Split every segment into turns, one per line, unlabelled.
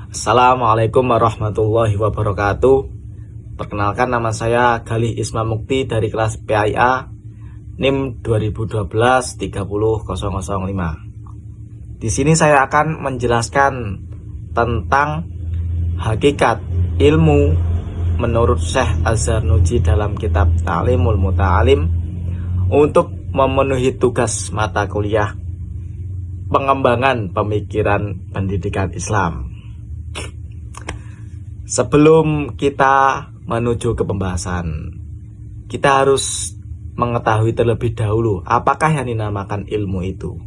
Assalamualaikum warahmatullahi wabarakatuh. Perkenalkan, nama saya Galih Isma Mukti dari kelas PIA NIM 2012-30005. Di sini saya akan menjelaskan tentang hakikat ilmu menurut Syekh Az-Zarnuji dalam kitab Ta'limul Muta'alim untuk memenuhi tugas mata kuliah pengembangan pemikiran pendidikan Islam. Sebelum kita menuju ke pembahasan, kita harus mengetahui terlebih dahulu apakah yang dinamakan ilmu itu.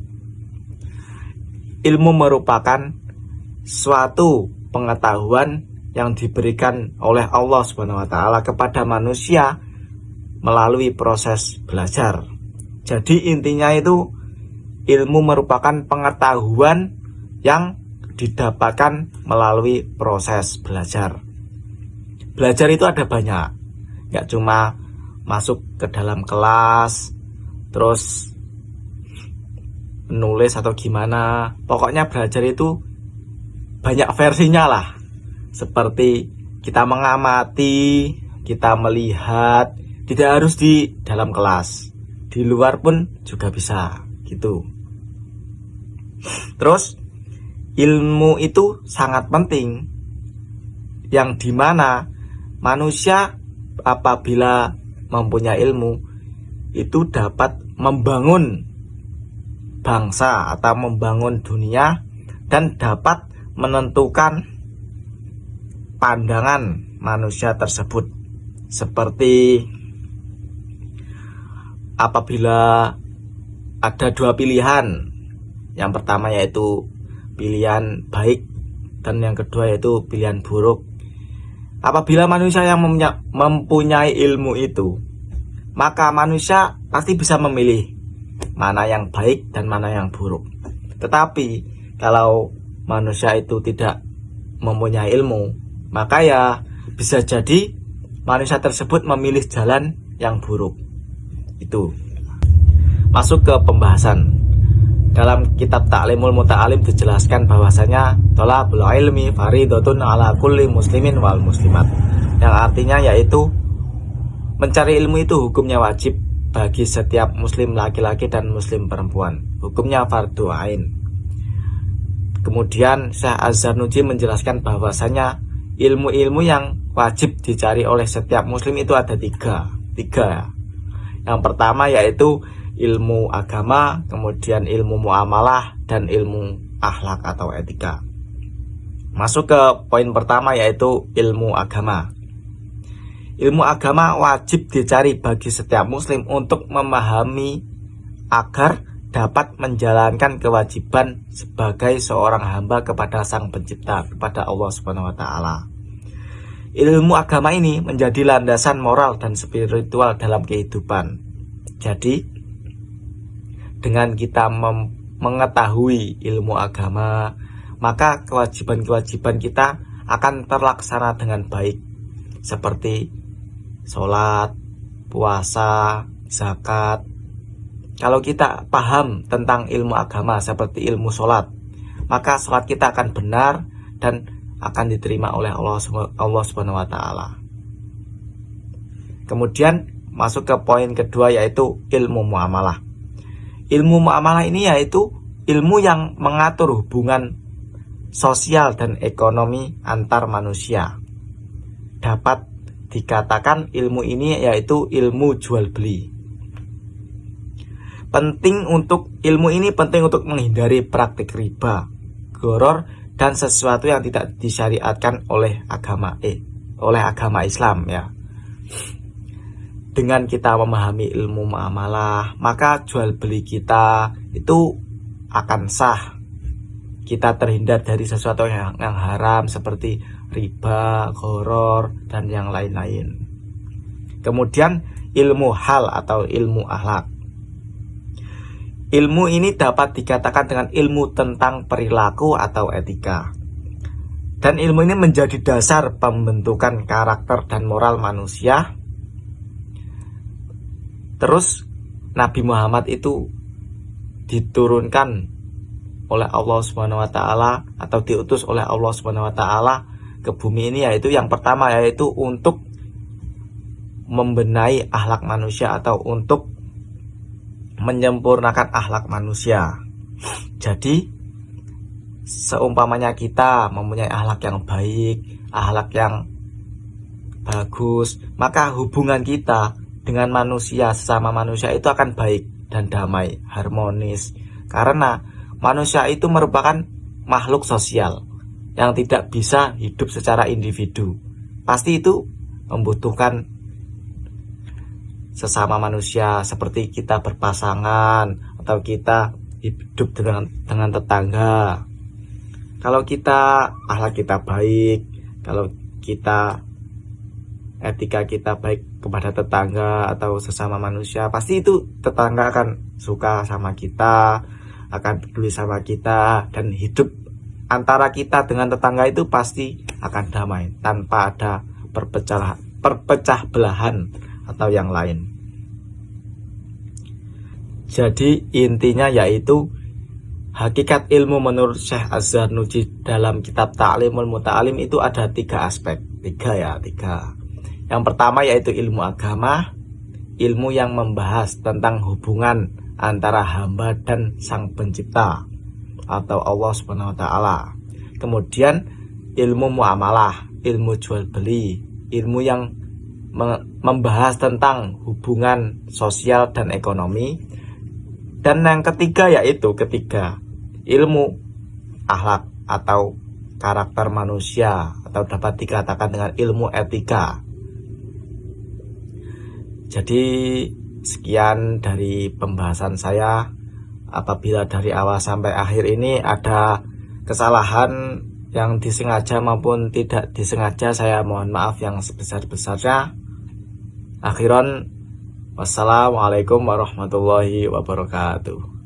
Ilmu merupakan suatu pengetahuan yang diberikan oleh Allah Subhanahu wa taala kepada manusia melalui proses belajar. Jadi intinya itu ilmu merupakan pengetahuan yang didapatkan melalui proses belajar. Belajar itu ada banyak, nggak cuma masuk ke dalam kelas terus menulis atau gimana. Pokoknya belajar itu banyak versinya lah. Seperti kita mengamati, kita melihat, tidak harus di dalam kelas, di luar pun juga bisa gitu. Terus ilmu itu sangat penting, yang dimana manusia apabila mempunyai ilmu itu dapat membangun bangsa atau membangun dunia dan dapat menentukan pandangan manusia tersebut. Seperti apabila ada dua pilihan, yang pertama yaitu pilihan baik dan yang kedua yaitu pilihan buruk. Apabila manusia yang mempunyai ilmu itu, maka manusia pasti bisa memilih mana yang baik dan mana yang buruk. Tetapi kalau manusia itu tidak mempunyai ilmu, maka ya bisa jadi manusia tersebut memilih jalan yang buruk. Itu. Masuk ke pembahasan. Dalam kitab Ta'limul Muta'alim dijelaskan bahwasanya thalabul ilmi fardhatun ala kulli muslimin wal muslimat, yang artinya yaitu mencari ilmu itu hukumnya wajib bagi setiap muslim laki-laki dan muslim perempuan, hukumnya fardhu ain. Kemudian Syekh Az-Zarnuji menjelaskan bahwasanya ilmu-ilmu yang wajib dicari oleh setiap muslim itu ada tiga. Yang pertama yaitu ilmu agama, kemudian ilmu muamalah, dan ilmu akhlak atau etika. Masuk ke poin pertama yaitu ilmu agama. Ilmu agama wajib dicari bagi setiap muslim untuk memahami agar dapat menjalankan kewajiban sebagai seorang hamba kepada Sang Pencipta, kepada Allah Subhanahu wa taala. Ilmu agama ini menjadi landasan moral dan spiritual dalam kehidupan. Jadi dengan kita mengetahui ilmu agama, maka kewajiban-kewajiban kita akan terlaksana dengan baik, seperti sholat, puasa, zakat. Kalau kita paham tentang ilmu agama seperti ilmu sholat, maka sholat kita akan benar dan akan diterima oleh Allah Subhanahu wa taala. Kemudian masuk ke poin kedua yaitu ilmu muamalah. Ilmu muamalah ini yaitu ilmu yang mengatur hubungan sosial dan ekonomi antar manusia. Dapat dikatakan ilmu ini yaitu ilmu jual beli. Ilmu ini penting untuk menghindari praktik riba, gharar, dan sesuatu yang tidak disyariatkan oleh agama Islam ya. Dengan kita memahami ilmu muamalah, maka jual beli kita itu akan sah. Kita terhindar dari sesuatu yang haram seperti riba, gharar, dan yang lain-lain. Kemudian ilmu hal atau ilmu akhlak. Ilmu ini dapat dikatakan dengan ilmu tentang perilaku atau etika. Dan ilmu ini menjadi dasar pembentukan karakter dan moral manusia. Terus Nabi Muhammad itu diturunkan oleh Allah Subhanahu wa taala atau diutus oleh Allah Subhanahu wa taala ke bumi ini, yaitu yang pertama yaitu untuk membenahi akhlak manusia atau untuk menyempurnakan akhlak manusia. Jadi seumpamanya kita mempunyai akhlak yang baik, akhlak yang bagus, maka hubungan kita dengan manusia, sesama manusia itu akan baik dan damai, harmonis. Karena manusia itu merupakan makhluk sosial yang tidak bisa hidup secara individu. Pasti itu membutuhkan sesama manusia, seperti kita berpasangan atau kita hidup dengan tetangga. Kalau kita akhlak kita baik, kalau kita etika kita baik kepada tetangga atau sesama manusia, pasti itu tetangga akan suka sama kita, akan peduli sama kita, dan hidup antara kita dengan tetangga itu pasti akan damai tanpa ada perpecah belahan atau yang lain. Jadi intinya yaitu hakikat ilmu menurut Syekh Az-Zarnuji dalam kitab Ta'limul Muta'alim itu ada 3 aspek. 3. Yang pertama yaitu ilmu agama, ilmu yang membahas tentang hubungan antara hamba dan sang pencipta atau Allah Subhanahu wa taala. Kemudian ilmu muamalah, ilmu jual beli, ilmu yang membahas tentang hubungan sosial dan ekonomi. Dan yang ketiga yaitu ilmu akhlak atau karakter manusia, atau dapat dikatakan dengan ilmu etika. Jadi sekian dari pembahasan saya. Apabila dari awal sampai akhir ini ada kesalahan yang disengaja maupun tidak disengaja, saya mohon maaf yang sebesar-besarnya. Akhiran, wassalamualaikum warahmatullahi wabarakatuh.